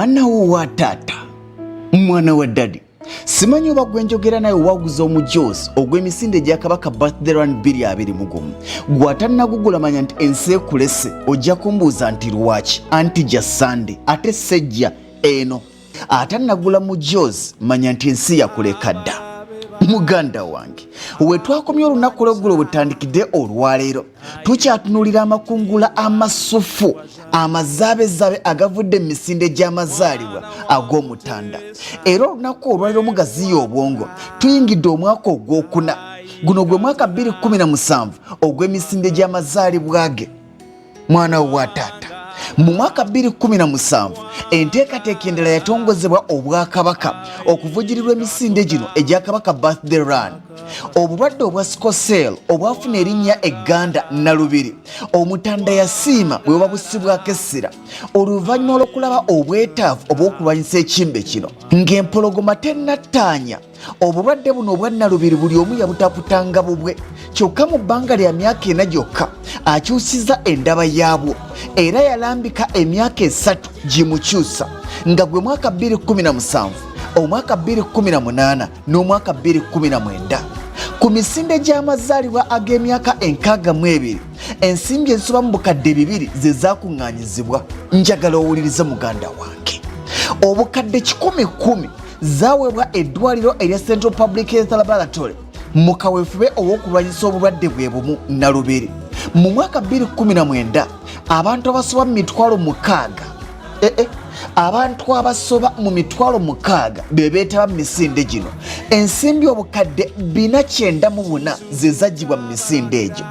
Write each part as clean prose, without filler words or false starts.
Mwana wa tata, mwana wa daddy. Simanyi oba gwe njogera naye waguza omujoozi ogw'emisinde gya Kabaka birthday run 2020. Gw'atannagugula manya nti ensi ekulese ojja kumbuuza nti lwaki anti gya Sunday ate sejja eno. Atannagula mujoozi manya nti ensi yakuleka dda. Muganda wange, we twakomye olunaku lw'eggulo butandikidde olwaleero tukyatunuulira amakungula amasufu amazaabezabe agavudde mu misinde gy'amazaalibwa ag'omutanda. Era olunaku olwaleero mu Gaziya Obwongo tuyingidde omwaka ogwokuna. Guno gwe mwaka 2017 ogw'emisinde gy'amazaalibwa ge. Mwana wa tata, mu mwaka 2017 enteekateeka endala yatongozebwa Obwakabaka okuvugirirwa emisinde gino egya Kabaka birthday run. Obulwadde obwa sikosel obwafuna erinnya egganda Nnalubiri omutanda yasiima bwe babusibwako essira oluvannyuma olw'okulaba obwetaavu obw'okulwanyisa ekimbe kino ng'empologoma tennattaanya. Obulwadde buno obwa Nnalubiri buli omu yabutaputanga bubwe, kyokka mu bbanga lya myaka 4 gyokka akyusizza endaba yaabwo era yalambika emyaka 3 gimukyusa nga gwe mwaka 2017, omwaka 2018 n'omwaka 2019. Ku misinde gy'amazaalibwa ag'emyaka 62 ensimbi ensoba mu bukadde 200 ze zaakuŋŋaanyizibwa. Njagala owulirize muganda wange, obukadde 10,000 zaweebwa eddwaliro erya Central Public Health Laboratory mu kaweefube ow'okulwanyisa obulwadde bwe bumu Nnalubiri. Mu mwaka 2019 abantu abasoba mu 60,000 abantu abasoba mu 60,000 be beetaba mu misinde gino. Ensimbi obukadde 494 ze zaggyibwa mu misinde egyo.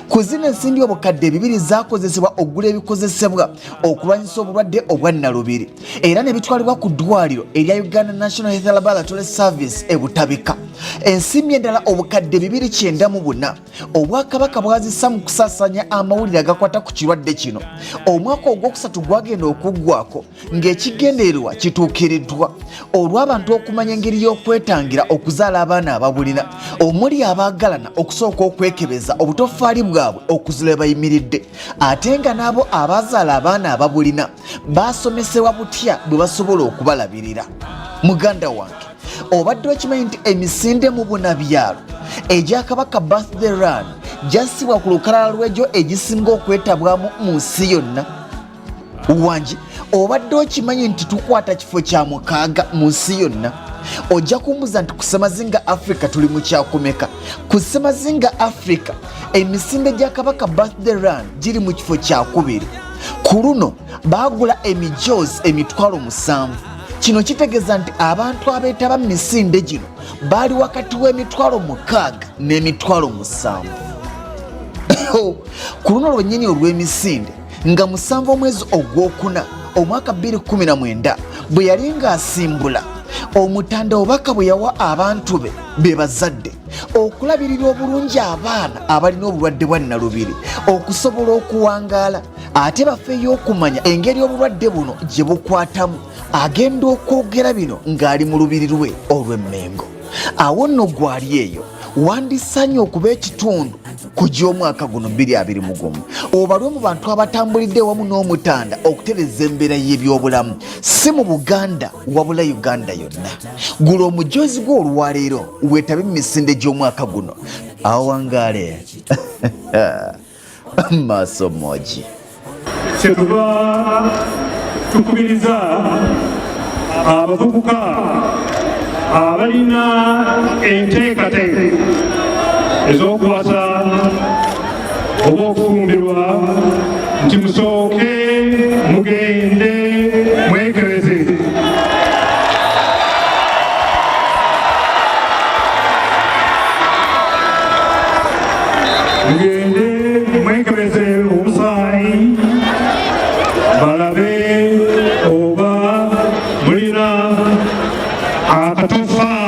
Ku zino ensimbi obukadde 200 zaakozesebwa okugula ebikozesebwa okulwanyisa obulwadde obwa Nnalubiri era ne bitwalibwa ku ddwaliro erya Uganda National Health Laboratory Service e Butabika. Ensimbi endala obukadde 294 Obwakabaka bwazisa mu kusaasanya amawulire agakwata ku kirwadde kino. Omwaka ogwokusatu gwagenda okuggwako ng'ekigendererwa kituukiriddwa olw'abantu okumanya engeri y'okwetangira okuzaala abaana ababulina omuli abaagalana okusooka okwekebeza obutofaali bwabwe okuzula bayimiridde, ate nga n'abo abazaala abaana ababulina baasomesebwa butya bwe basobola okubalabirira. Muganda wange, obadde okimanyi nti emisinde mu bunabyalo egya Kabaka birthday run gyassibwa ku lukalala lw'egyo egisinga okwetabwamu mu nsi yonna? Wangi, obadde okimanyi nti tukwata kifo kya 6 mu nsi yonna? Ojja kumbuza nti ku Ssemazinga Africa tuli mu kyakumeka? Ku Ssemazinga Africa emisinde gya Kabaka birthday run giri mu kifo kya 2. Ku luno baagula emijoozi 7,000. Kino kitegeeza nti abantu abeetaba mu misinde gino baali wakati w'6,000 n'7,000. Ku luno lwennyini olw'emisinde nga 7 omwezi ogwokuna omwaka 2019 bwe yali ng'asimbula omutanda obubaka bwe yawa abantu be bazadde okulabirira obulungi abaana abalina obulwadde bwa Nnalubiri okusobola okuwangaala ate bafeeyo okumanya engeri obulwadde buno gye bukwatamu. Agenda okwogera bino ng'ali mu lubiri lwe olw'emmengo. Awo nno gwali eyo wandisanye okuba ekitundu ku gy'omwaka guno 2020 obalwe mu bantu abatambulidde wamu n'omutanda okutereza embeera y'ebyobulamu si mu Buganda wabula Uganda yonna. Gula omujoozi gw'olwaleero weetabe mu misinde gy'omwaka guno. Awo wangaale maaso moji kyetuba tukubiriza abavubuka abalina enteekateeka ez'okuwasa oba okufumbirwa nti musooke mugende mwekebeze. Mugende mwekebeze omusaayi balabe oba mulina akatufa